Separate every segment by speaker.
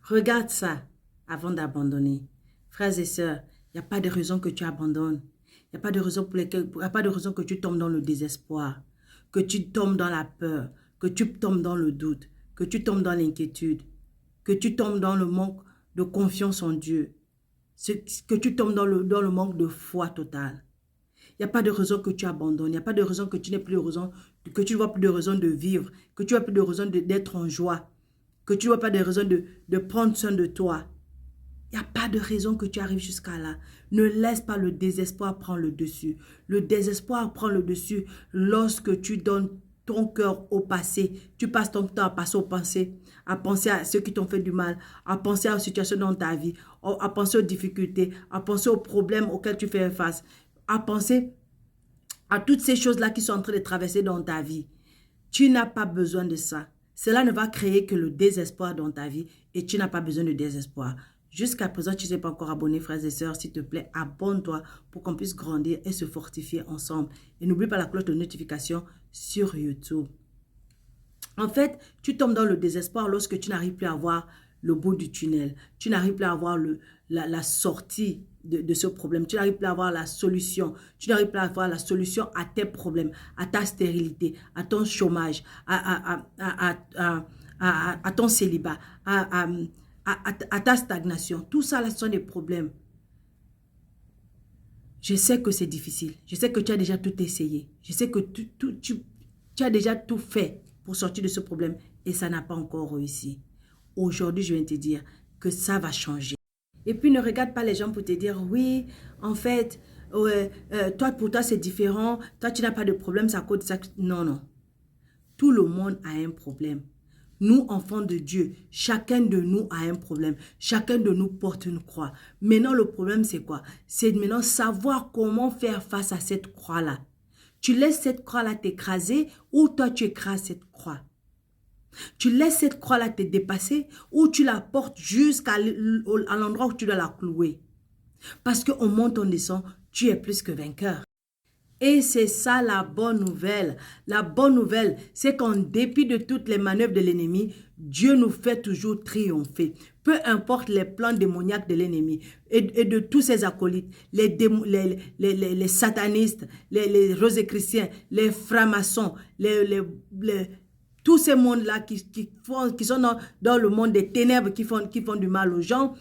Speaker 1: Regarde ça avant d'abandonner. Frères et sœurs, il n'y a pas de raison que tu abandonnes. Il n'y a pas de raison y a pas de raison que tu tombes dans le désespoir, que tu tombes dans la peur, que tu tombes dans le doute, que tu tombes dans l'inquiétude, que tu tombes dans le manque de confiance en Dieu, que tu tombes dans le manque de foi totale. Il n'y a pas de raison que tu abandonnes. Il n'y a pas de raison que tu n'aies plus de raison, que tu ne vois plus de raison de vivre, que tu n'as plus de raison d'être en joie, que tu ne vois pas de raison de prendre soin de toi. Il n'y a pas de raison que tu arrives jusqu'à là. Ne laisse pas le désespoir prendre le dessus. Le désespoir prend le dessus lorsque tu donnes ton cœur au passé. Tu passes ton temps à passer au passé, à penser à ceux qui t'ont fait du mal, à penser aux situations dans ta vie, à penser aux difficultés, à penser aux problèmes auxquels tu fais face, à penser à toutes ces choses-là qui sont en train de traverser dans ta vie. Tu n'as pas besoin de ça. Cela ne va créer que le désespoir dans ta vie et tu n'as pas besoin de désespoir. Jusqu'à présent, tu ne t'es pas encore abonné, frères et sœurs. S'il te plaît, abonne-toi pour qu'on puisse grandir et se fortifier ensemble. Et n'oublie pas la cloche de notification sur YouTube. En fait, tu tombes dans le désespoir lorsque tu n'arrives plus à voir le bout du tunnel. Tu n'arrives plus à voir la sortie de ce problème. Tu n'arrives plus à voir la solution. Tu n'arrives plus à voir la solution à tes problèmes, à ta stérilité, à ton chômage, à ton célibat, à ta stagnation. Tout ça, là, ce sont des problèmes. Je sais que c'est difficile. Je sais que tu as déjà tout essayé. Je sais que tu as déjà tout fait pour sortir de ce problème et ça n'a pas encore réussi. Aujourd'hui, je viens te dire que ça va changer. Et puis, ne regarde pas les gens pour te dire, oui, en fait, toi, pour toi, c'est différent. Toi, tu n'as pas de problème, ça cause ça. Non, non. Tout le monde a un problème. Nous, enfants de Dieu, chacun de nous a un problème. Chacun de nous porte une croix. Maintenant, le problème, c'est quoi? C'est maintenant savoir comment faire face à cette croix-là. Tu laisses cette croix-là t'écraser ou toi, tu écrases cette croix? Tu laisses cette croix-là te dépasser ou tu la portes jusqu'à l'endroit où tu dois la clouer? Parce qu'on monte, on descend, tu es plus que vainqueur. Et c'est ça la bonne nouvelle. La bonne nouvelle, c'est qu'en dépit de toutes les manœuvres de l'ennemi, Dieu nous fait toujours triompher. Peu importe les plans démoniaques de l'ennemi et de tous ses acolytes, les satanistes, les rosicruciens, les francs-maçons, tous ces mondes-là qui sont dans le monde des ténèbres, qui font du mal aux gens,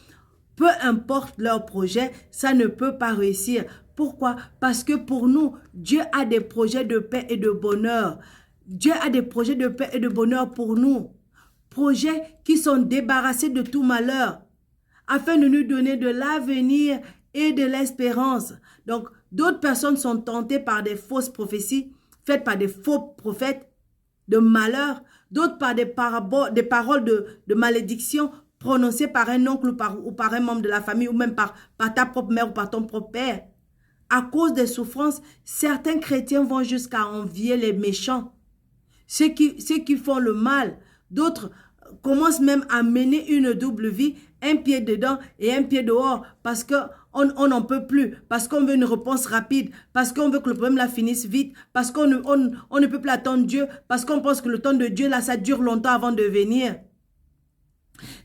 Speaker 1: peu importe leur projet, ça ne peut pas réussir. Pourquoi? Parce que pour nous, Dieu a des projets de paix et de bonheur. Dieu a des projets de paix et de bonheur pour nous. Projets qui sont débarrassés de tout malheur, afin de nous donner de l'avenir et de l'espérance. Donc, d'autres personnes sont tentées par des fausses prophéties, faites par des faux prophètes, de malheur, d'autres par des paroles de malédiction prononcées par un oncle ou par un membre de la famille ou même par ta propre mère ou par ton propre père. À cause des souffrances, certains chrétiens vont jusqu'à envier les méchants, ceux qui font le mal. D'autres commencent même à mener une double vie, un pied dedans et un pied dehors, parce qu'on n'en peut plus, parce qu'on veut une réponse rapide, parce qu'on veut que le problème là finisse vite, parce qu'on ne peut plus attendre Dieu, parce qu'on pense que le temps de Dieu là, ça dure longtemps avant de venir.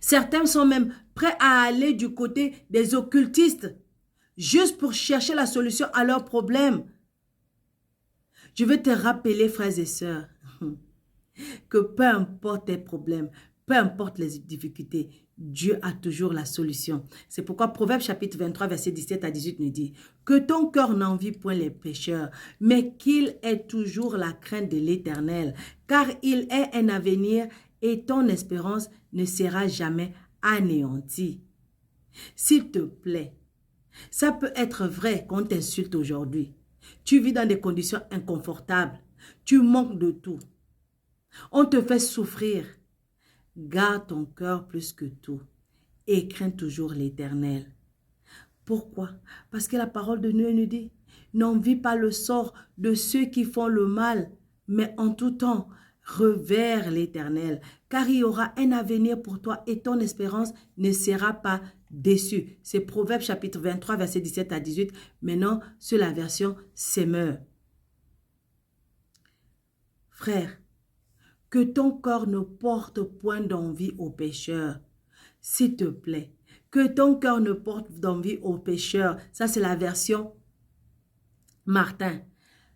Speaker 1: Certains sont même prêts à aller du côté des occultistes, juste pour chercher la solution à leurs problèmes. Je veux te rappeler, frères et sœurs, que peu importe tes problèmes, peu importe les difficultés, Dieu a toujours la solution. C'est pourquoi Proverbe chapitre 23, verset 17 à 18 nous dit que ton cœur n'envie point les pécheurs, mais qu'il ait toujours la crainte de l'Éternel, car il est un avenir et ton espérance ne sera jamais anéantie. S'il te plaît, ça peut être vrai qu'on t'insulte aujourd'hui. Tu vis dans des conditions inconfortables. Tu manques de tout. On te fait souffrir. Garde ton cœur plus que tout et crains toujours l'Éternel. Pourquoi? Parce que la parole de Dieu nous dit, n'envie pas le sort de ceux qui font le mal, mais en tout temps, revers l'Éternel, car il y aura un avenir pour toi et ton espérance ne sera pas déçue. C'est Proverbe chapitre 23, verset 17 à 18. Maintenant, sur la version Semeur. Frère, que ton corps ne porte point d'envie aux pécheurs. s'il te plaît, que ton cœur ne porte d'envie aux pécheurs. Ça, c'est la version Martin.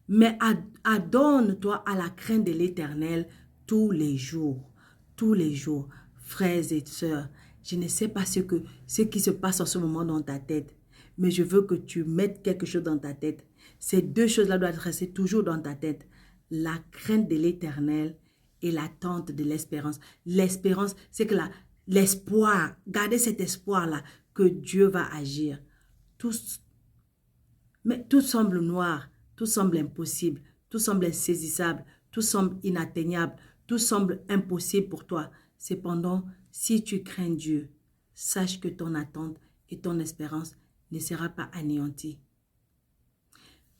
Speaker 1: Mais adonne-toi à la crainte de l'Éternel tous les jours. Tous les jours. Frères et sœurs, je ne sais pas ce qui se passe en ce moment dans ta tête, mais je veux que tu mettes quelque chose dans ta tête. Ces deux choses-là doivent rester toujours dans ta tête. La crainte de l'Éternel et l'attente de l'espérance. L'espérance, c'est que l'espoir, gardez cet espoir-là que Dieu va agir. Mais tout semble noir, tout semble impossible, tout semble insaisissable, tout semble inatteignable, tout semble impossible pour toi. Cependant, si tu crains Dieu, sache que ton attente et ton espérance ne sera pas anéantie.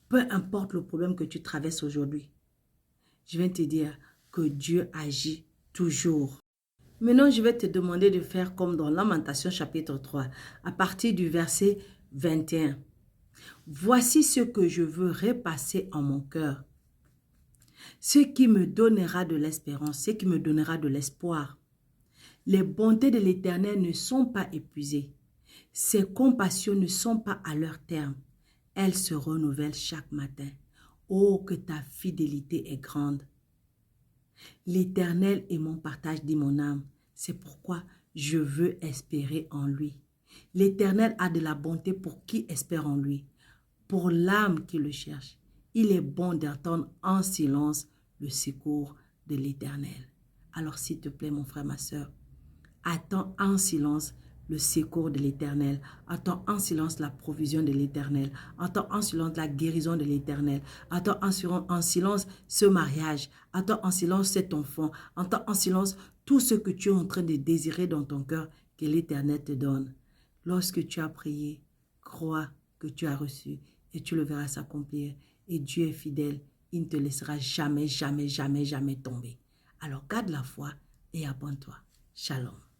Speaker 1: Peu importe le problème que tu traverses aujourd'hui, je viens te dire que Dieu agit toujours. Maintenant, je vais te demander de faire comme dans Lamentation chapitre 3, à partir du verset 21. Voici ce que je veux repasser en mon cœur. Ce qui me donnera de l'espérance, ce qui me donnera de l'espoir. Les bontés de l'Éternel ne sont pas épuisées. Ses compassions ne sont pas à leur terme. Elles se renouvellent chaque matin. Oh, que ta fidélité est grande. L'Éternel est mon partage, dit mon âme. C'est pourquoi je veux espérer en lui. L'Éternel a de la bonté pour qui espère en lui. Pour l'âme qui le cherche, il est bon d'attendre en silence le secours de l'Éternel. Alors s'il te plaît, mon frère, ma soeur, attends en silence le secours de l'Éternel. Attends en silence la provision de l'Éternel. Attends en silence la guérison de l'Éternel. Attends en silence ce mariage. Attends en silence cet enfant. Attends en silence tout ce que tu es en train de désirer dans ton cœur que l'Éternel te donne. Lorsque tu as prié, crois que tu as reçu et tu le verras s'accomplir. Et Dieu est fidèle. Il ne te laissera jamais, jamais, jamais, jamais tomber. Alors garde la foi et abonne-toi. Shalom.